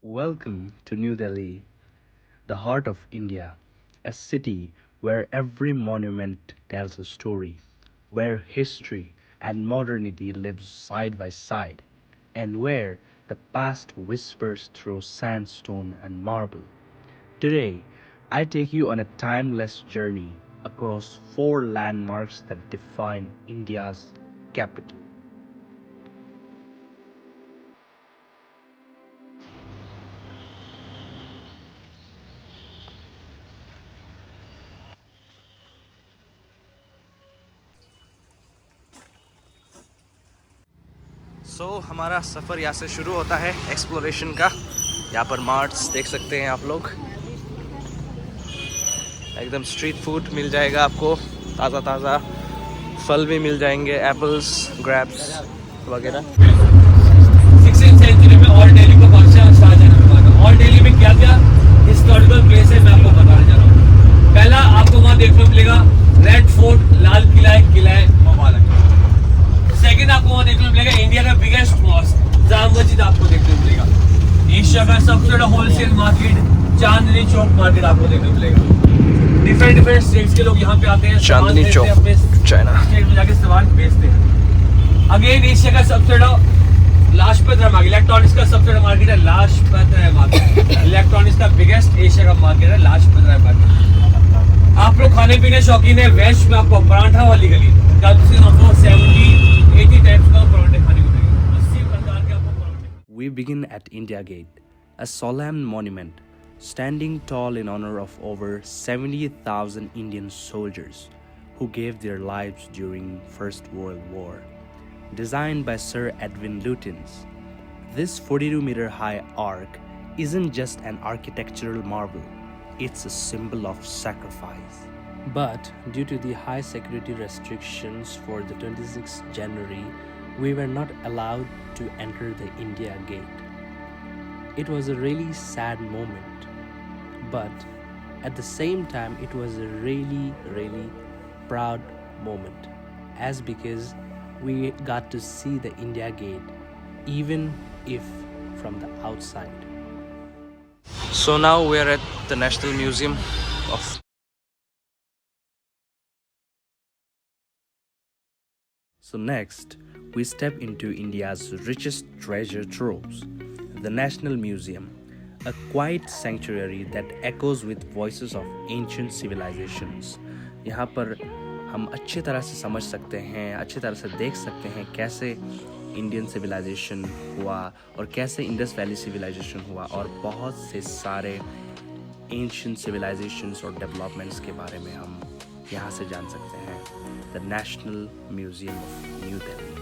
Welcome to New Delhi, the heart of India, a city where every monument tells a story, where history and modernity live side by side, and where the past whispers through sandstone and marble. Today, I take you on a timeless journey across four landmarks that define India's capital. हमारा सफ़र यहाँ से शुरू होता है exploration का। यहाँ पर marts देख सकते हैं आप लोग। एकदम स्ट्रीट फूड मिल जाएगा आपको, ताज़ा ताज़ा फल भी मिल जाएंगे, एप्पल्स, ग्रेप्स वगैरह। 16th सेंचुरी में और दिल्ली को बादशाह शाहजहां ने बनाया। और दिल्ली में क्या क्या हिस्टोरिकल प्लेस है मैं आपको बताने जा रहा हूँ। पहला आपको वहाँ देखने को मिलेगा रेड फोर्ट, लाल किला है मुबारक। सेकंड आपको वहाँ देखने को मिलेगा इंडिया का बिगेस्ट मॉस्क जामा मस्जिद आपको देखने को मिलेगा। एशिया का सबसे बड़ा wholesale market Chandni Chowk market आपको देखने को मिलेगा। डिफरेंट स्टेट्स के लोग यहाँ पे आते हैं, चांदनी चौक अपने चाइना स्टेट में जाके सामान बेचते हैं। अगेन एशिया का सबसे बड़ा लाजपत राय मार्केट, इलेक्ट्रॉनिक्स का सबसे बड़ा मार्केट है लाजपत राय मार्केट। इलेक्ट्रॉनिक्स का बिगेस्ट एशिया का मार्केट है लाजपत राय मार्केट। आप लोग खाने पीने शौकीन है, वेस्ट में आपको परांठा वाली गली, आपको 70-80 टाइप्स का परांठे खाने को मिलेंगे। 80 प्रकार के आपको परांठे। We begin at India Gate, a solemn monument standing tall in honor of over 70,000 Indian soldiers who gave their lives during First World War. Designed by Sir Edwin Lutyens, this 42-meter high arch isn't just an architectural marvel, it's a symbol of sacrifice. But due to the high security restrictions for the 26th January, we were not allowed to enter the India Gate. It was a really sad moment, but at the same time, it was a really proud moment, as because we got to see the India Gate, even if from the outside. So now we are at the National Museum of. So next, we step into India's richest treasure troves, the National Museum, a quiet sanctuary that echoes with voices of ancient civilizations. यहाँ पर हम अच्छी तरह से समझ सकते हैं, अच्छी तरह से देख सकते हैं कैसे इंडियन सिविलाइजेशन हुआ और कैसे इंडस वैली सिविलाइजेशन हुआ और बहुत से सारे एंशिएंट सिविलाइजेशंस और डेवलपमेंट्स के बारे में हम यहाँ से जान सकते हैं। The national museum of new Delhi.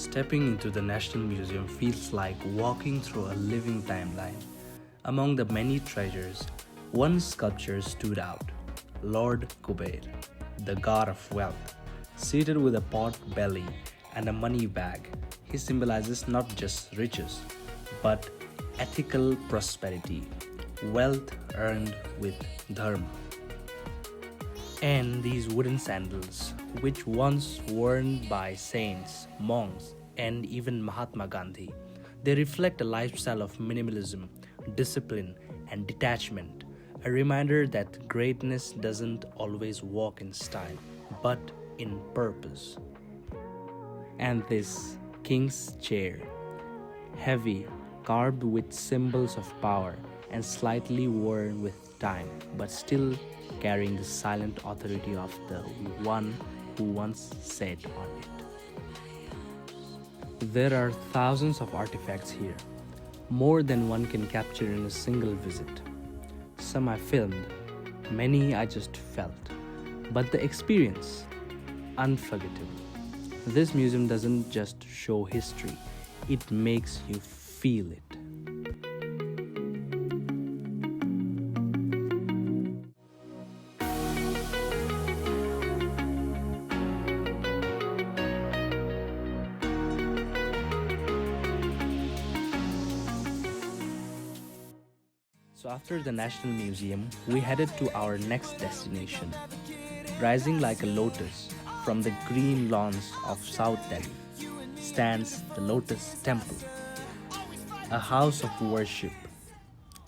Stepping into the National Museum feels like walking through a living timeline. Among the many treasures, one sculpture stood out, Lord Kuber, the god of wealth. Seated with a pot belly and a money bag, he symbolizes not just riches, but ethical prosperity, wealth earned with dharma. And these wooden sandals, which once worn by saints, monks, and even Mahatma Gandhi, they reflect a lifestyle of minimalism, discipline, and detachment, a reminder that greatness doesn't always walk in style, but in purpose. And this king's chair, heavy, carved with symbols of power, and slightly worn with time, but still carrying the silent authority of the one who once sat on it. There are thousands of artifacts here, more than one can capture in a single visit. Some I filmed, many I just felt, but the experience, unforgettable. This museum doesn't just show history, it makes you feel it. So after the National Museum, we headed to our next destination, rising like a lotus from the green lawns of South Delhi. stands the Lotus Temple, a house of worship.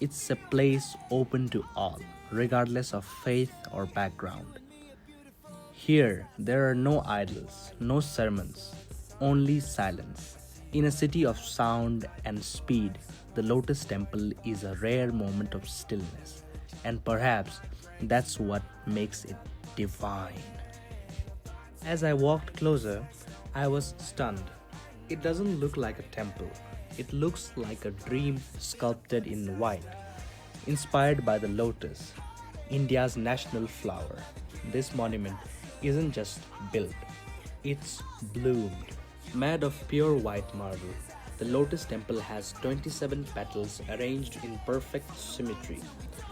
It's a place open to all, regardless of faith or background. Here, there are no idols, no sermons, only silence. In a city of sound and speed, the Lotus Temple is a rare moment of stillness, and perhaps that's what makes it divine. As I walked closer, I was stunned. It doesn't look like a temple, it looks like a dream sculpted in white. Inspired by the lotus, India's national flower, this monument isn't just built, it's bloomed. Made of pure white marble, the Lotus Temple has 27 petals arranged in perfect symmetry,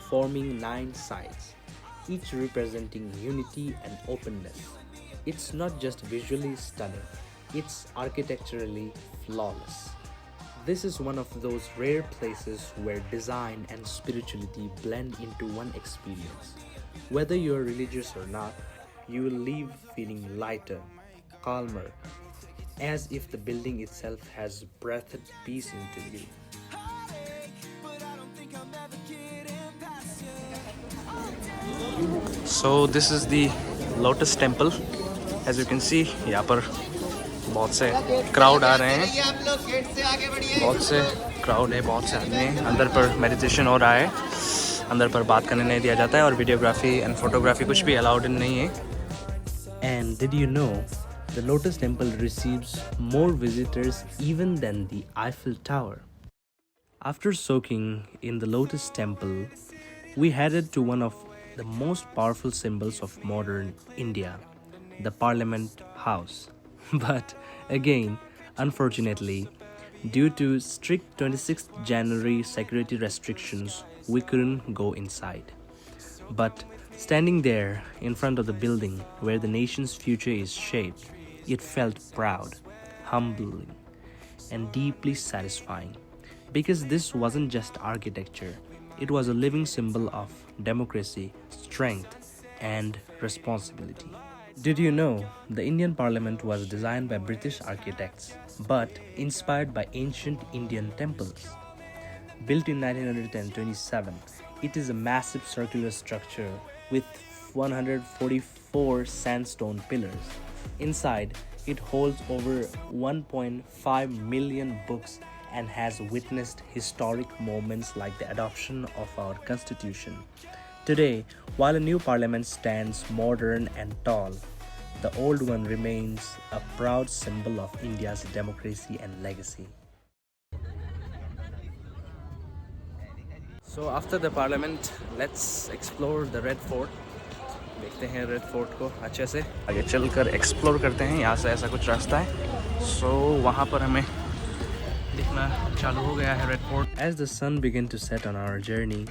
forming 9 sides, each representing unity and openness. It's not just visually stunning, it's architecturally flawless. This is one of those rare places where design and spirituality blend into one experience. Whether you're religious or not, you will leave feeling lighter, calmer, as if the building itself has breathed peace into you. So this is the Lotus Temple. As you can see, यहाँ पर बहुत से crowd आ रहे हैं, बहुत से crowd है, बहुत से आदमी हैं. अंदर पर मेडिटेशन हो रहा है, अंदर पर बात करने नहीं दिया जाता है और वीडियोग्राफी एंड फोटोग्राफी कुछ भी अलाउड नहीं है. And did you know the Lotus Temple receives more visitors even than the Eiffel Tower? After soaking in the Lotus Temple, we headed to one of the most powerful symbols of modern India, the Parliament House. But again, unfortunately, due to strict 26th January security restrictions, we couldn't go inside. But standing there in front of the building where the nation's future is shaped, it felt proud, humbling, and deeply satisfying. Because this wasn't just architecture, it was a living symbol of democracy, strength, and responsibility. Did you know the Indian Parliament was designed by British architects but inspired by ancient Indian temples? Built in 1927, it is a massive circular structure with 144 sandstone pillars. Inside, it holds over 1.5 million books and has witnessed historic moments like the adoption of our constitution. Today, while a new parliament stands modern and tall, the old one remains a proud symbol of India's democracy and legacy. So after the parliament, let's explore the Red Fort. देखते हैं red fort को अच्छे से, आगे चलकर explore करते हैं. यहाँ से ऐसा कुछ रास्ता है, सो वहाँ पर हमें दिखना चालू हो गया है red fort. As the sun began to set on our journey,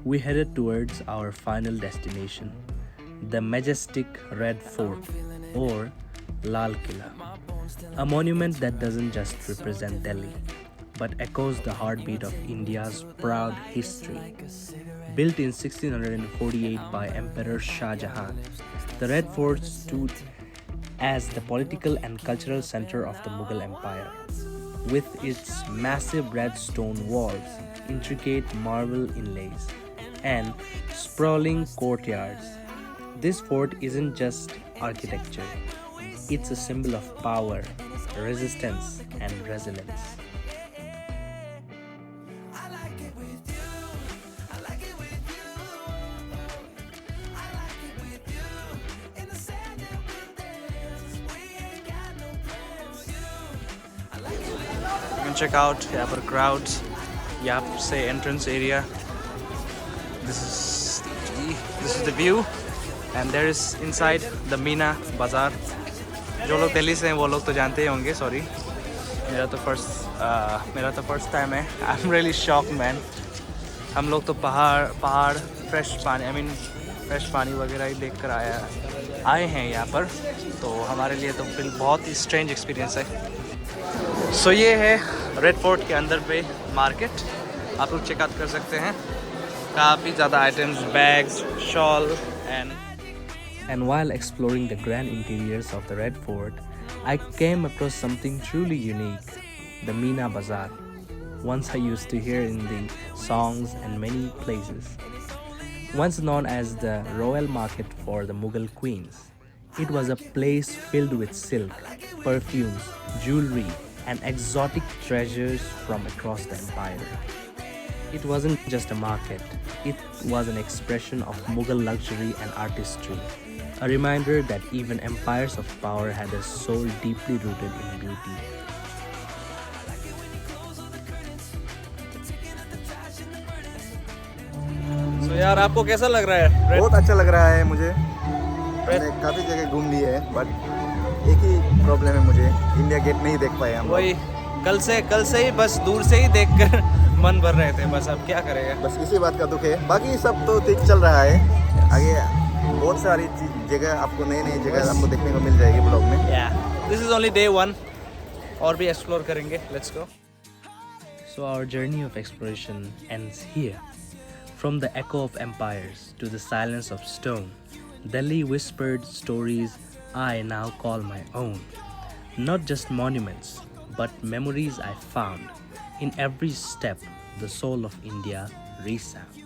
we headed towards our final destination, the majestic Red Fort or Lal Killa, a monument that doesn't just represent Delhi but echoes the heartbeat of India's proud history. Built in 1648 by Emperor Shah Jahan, the Red Fort stood as the political and cultural center of the Mughal Empire. With its massive red stone walls, intricate marble inlays, and sprawling courtyards, this fort isn't just architecture, it's a symbol of power, resistance, and resilience. Check out यहाँ पर crowds, यहाँ से entrance area. This is the view, and there is inside the Meena Bazaar. जो लोग दिल्ली से हैं वो लोग तो जानते ही होंगे. Sorry, मेरा तो first time है. I'm really shocked, man. हम लोग तो पहाड़ fresh पानी वगैरह ही देख कर आए हैं यहाँ पर, तो हमारे लिए तो बहुत ही strange experience है. सो ये है रेड फोर्ट के अंदर पे मार्केट, आप लोग चेकआउट कर सकते हैं. काफ़ी ज़्यादा items, bags, shawl and while exploring the grand interiors of the Red Fort, I came across something truly unique, the Meena Bazaar. Once I used to hear in the songs and many places. Once known as the royal market for the Mughal queens, it was a place filled with silk, perfumes, jewelry, and exotic treasures from across the empire. It wasn't just a market, it was an expression of Mughal luxury and artistry. A reminder that even empires of power had a soul deeply rooted in beauty. तो यार आपको कैसा लग रहा है? बहुत अच्छा लग रहा है मुझे। मैंने काफ़ी जगह घूम ली है, बट एक ही प्रॉब्लम है मुझे, इंडिया गेट नहीं देख पाए हम लोग। वही कल से ही बस दूर से ही देखकर मन भर रहे थे, बस अब क्या करेगा। बस इसी बात का दुख है, बाकी सब तो ठीक चल रहा है। आगे बहुत सारी जगह आपको नई जगह आपको देखने को मिल जाएगी ब्लॉग में। दिस इज ओनली डे 1, और भी एक्सप्लोर करेंगे। Let's go. So our journey of exploration ends here. From the echo of empires to the silence of stone, Delhi whispered stories I now call my own. Not just monuments, but memories I found. In every step, the soul of India resound.